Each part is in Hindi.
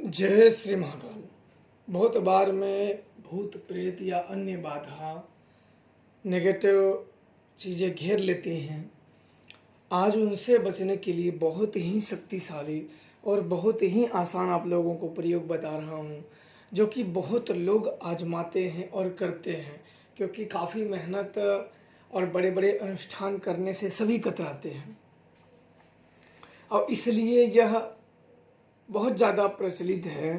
जय श्री महाकाल। बहुत बार में भूत प्रेत या अन्य बाधा नेगेटिव चीज़ें घेर लेती हैं। आज उनसे बचने के लिए बहुत ही शक्तिशाली और बहुत ही आसान आप लोगों को प्रयोग बता रहा हूँ, जो कि बहुत लोग आजमाते हैं और करते हैं, क्योंकि काफ़ी मेहनत और बड़े बड़े अनुष्ठान करने से सभी कतराते हैं और इसलिए यह बहुत ज़्यादा प्रचलित है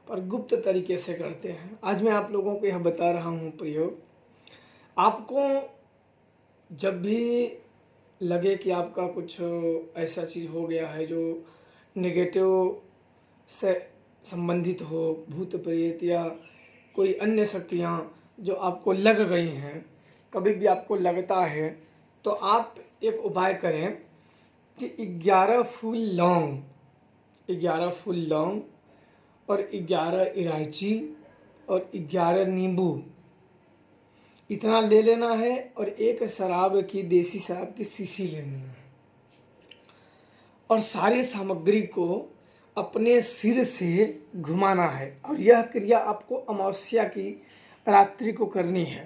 और गुप्त तरीके से करते हैं। आज मैं आप लोगों को यह बता रहा हूँ प्रयोग। आपको जब भी लगे कि आपका कुछ ऐसा चीज़ हो गया है जो नेगेटिव से संबंधित हो, भूत प्रेत या कोई अन्य शक्तियाँ जो आपको लग गई हैं, कभी भी आपको लगता है तो आप एक उपाय करें कि 11 फूल लौंग और 11 इलायची और 11 नींबू इतना ले लेना है और एक देसी शराब की शीशी ले लेना है और सारी सामग्री को अपने सिर से घुमाना है। और यह क्रिया आपको अमावस्या की रात्रि को करनी है।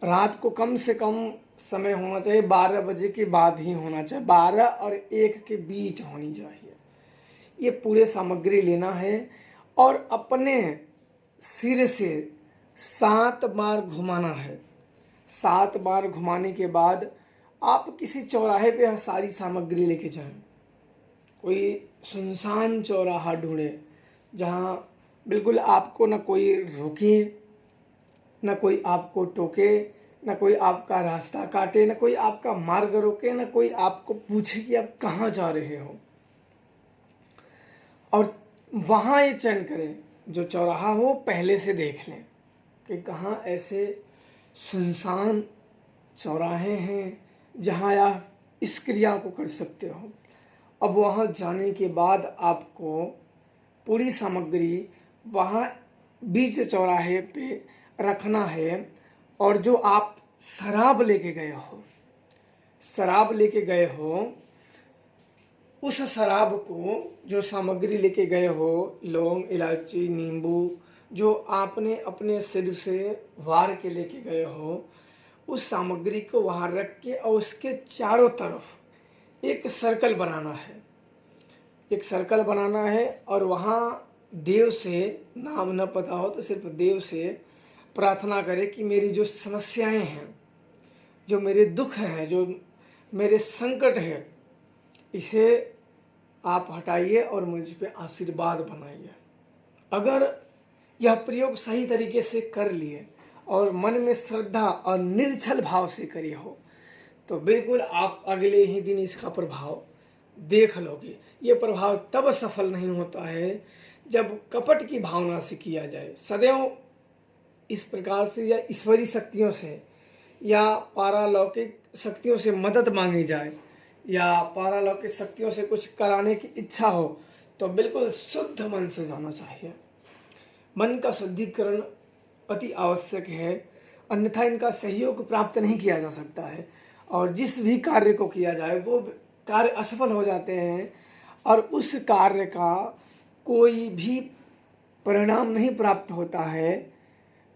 रात को कम से कम समय होना चाहिए, 12 बजे के बाद ही होना चाहिए, 12 और 1 के बीच होनी चाहिए। ये पूरे सामग्री लेना है और अपने सिर से 7 बार घुमाना है। 7 बार घुमाने के बाद आप किसी चौराहे पे यह सारी सामग्री लेके जाएं। कोई सुनसान चौराहा ढूंढे जहाँ बिल्कुल आपको न कोई रोके, न कोई आपको टोके, न कोई आपका रास्ता काटे, न कोई आपका मार्ग रोके, न कोई आपको पूछे कि आप कहाँ जा रहे हो। और वहाँ ये चयन करें जो चौराहा हो, पहले से देख लें कि कहाँ ऐसे सुनसान चौराहे हैं जहाँ आप इस क्रिया को कर सकते हो। अब वहाँ जाने के बाद आपको पूरी सामग्री वहाँ बीच चौराहे पे रखना है और जो आप शराब लेके गए हो उस शराब को, जो सामग्री लेके गए हो, लौंग, इलायची, नींबू, जो आपने अपने सिर से वार के लेके गए हो, उस सामग्री को वहाँ रख के और उसके चारों तरफ एक सर्कल बनाना है और वहाँ देव से, नाम न पता हो तो सिर्फ देव से प्रार्थना करें कि मेरी जो समस्याएं हैं, जो मेरे दुख हैं, जो मेरे संकट है, इसे आप हटाइए और मुझ पे आशीर्वाद बनाइए। अगर यह प्रयोग सही तरीके से कर लिए और मन में श्रद्धा और निर्छल भाव से करिए हो तो बिल्कुल आप अगले ही दिन इसका प्रभाव देख लोगे। ये प्रभाव तब सफल नहीं होता है जब कपट की भावना से किया जाए। सदैव इस प्रकार से या ईश्वरी शक्तियों से या पारलौकिक शक्तियों से मदद मांगी जाए या पारलौकिक शक्तियों से कुछ कराने की इच्छा हो तो बिल्कुल शुद्ध मन से जाना चाहिए। मन का शुद्धिकरण अति आवश्यक है, अन्यथा इनका सहयोग प्राप्त नहीं किया जा सकता है और जिस भी कार्य को किया जाए वो कार्य असफल हो जाते हैं और उस कार्य का कोई भी परिणाम नहीं प्राप्त होता है।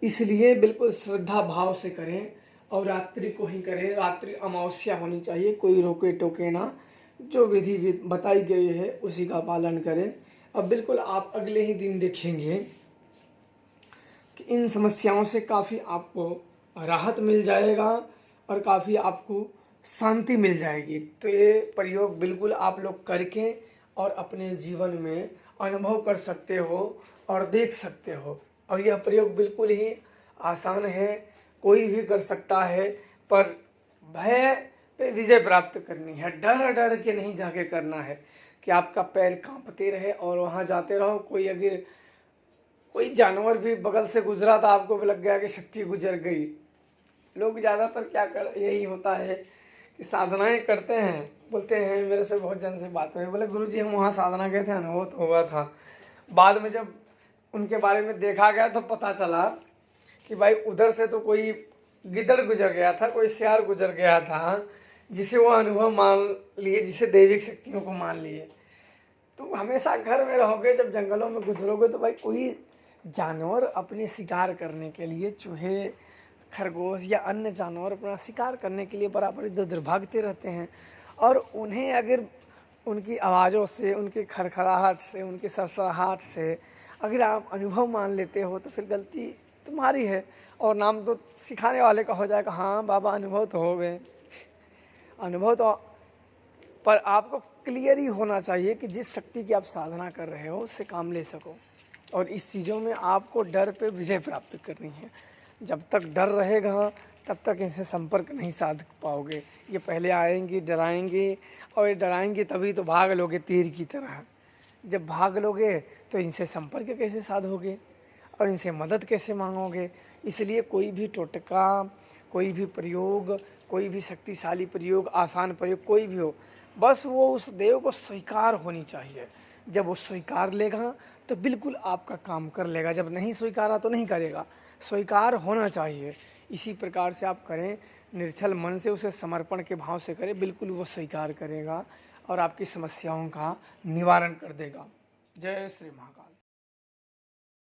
इसलिए बिल्कुल श्रद्धा भाव से करें और रात्रि को ही करें। रात्रि अमावस्या होनी चाहिए, कोई रोके टोके ना, जो विधि बताई गई है उसी का पालन करें। अब बिल्कुल आप अगले ही दिन देखेंगे कि इन समस्याओं से काफ़ी आपको राहत मिल जाएगा और काफ़ी आपको शांति मिल जाएगी। तो ये प्रयोग बिल्कुल आप लोग करके और अपने जीवन में अनुभव कर सकते हो और देख सकते हो। और यह प्रयोग बिल्कुल ही आसान है, कोई भी कर सकता है, पर भय पे विजय प्राप्त करनी है। डर के नहीं जाके करना है कि आपका पैर कांपते रहे और वहाँ जाते रहो। अगर कोई जानवर भी बगल से गुजरा तो आपको भी लग गया कि शक्ति गुजर गई। लोग ज़्यादातर यही होता है कि साधनाएं करते हैं, बोलते हैं, मेरे से बहुत जन से बात हुई, बोले गुरुजी हम वहाँ साधना गए थे, अनुभव तो हुआ था। बाद में जब उनके बारे में देखा गया तो पता चला कि भाई उधर से तो कोई गिद्दड़ गुजर गया था, कोई सियार गुजर गया था, जिसे वो अनुभव मान लिए, जिसे दैविक शक्तियों को मान लिए। तो हमेशा घर में रहोगे, जब जंगलों में गुजरोगे तो भाई कोई जानवर अपने शिकार करने के लिए, चूहे, खरगोश या अन्य जानवर अपना शिकार करने के लिए बराबर इधर उधर भागते रहते हैं। और उन्हें अगर उनकी आवाज़ों से, उनके खड़खड़ाहट से, उनके सरसराहट से अगर आप अनुभव मान लेते हो तो फिर गलती तुम्हारी है, और नाम तो सिखाने वाले का हो जाएगा। हाँ बाबा अनुभव तो हो गए, अनुभव तो, पर आपको क्लियर ही होना चाहिए कि जिस शक्ति की आप साधना कर रहे हो उससे काम ले सको। और इस चीज़ों में आपको डर पे विजय प्राप्त करनी है। जब तक डर रहेगा तब तक इनसे संपर्क नहीं साध पाओगे। ये पहले आएंगे, डराएंगे, और ये डराएंगे तभी तो भाग लोगे तीर की तरह। जब भाग लोगे तो इनसे संपर्क कैसे साधोगे और इनसे मदद कैसे मांगोगे। इसलिए कोई भी टोटका, कोई भी प्रयोग, कोई भी शक्तिशाली प्रयोग, आसान प्रयोग कोई भी हो, बस वो उस देव को स्वीकार होनी चाहिए। जब वो स्वीकार लेगा तो बिल्कुल आपका काम कर लेगा, जब नहीं स्वीकारा तो नहीं करेगा। स्वीकार होना चाहिए। इसी प्रकार से आप करें, निर्छल मन से उसे समर्पण के भाव से करें, बिल्कुल वो स्वीकार करेगा और आपकी समस्याओं का निवारण कर देगा। जय श्री महाकाल।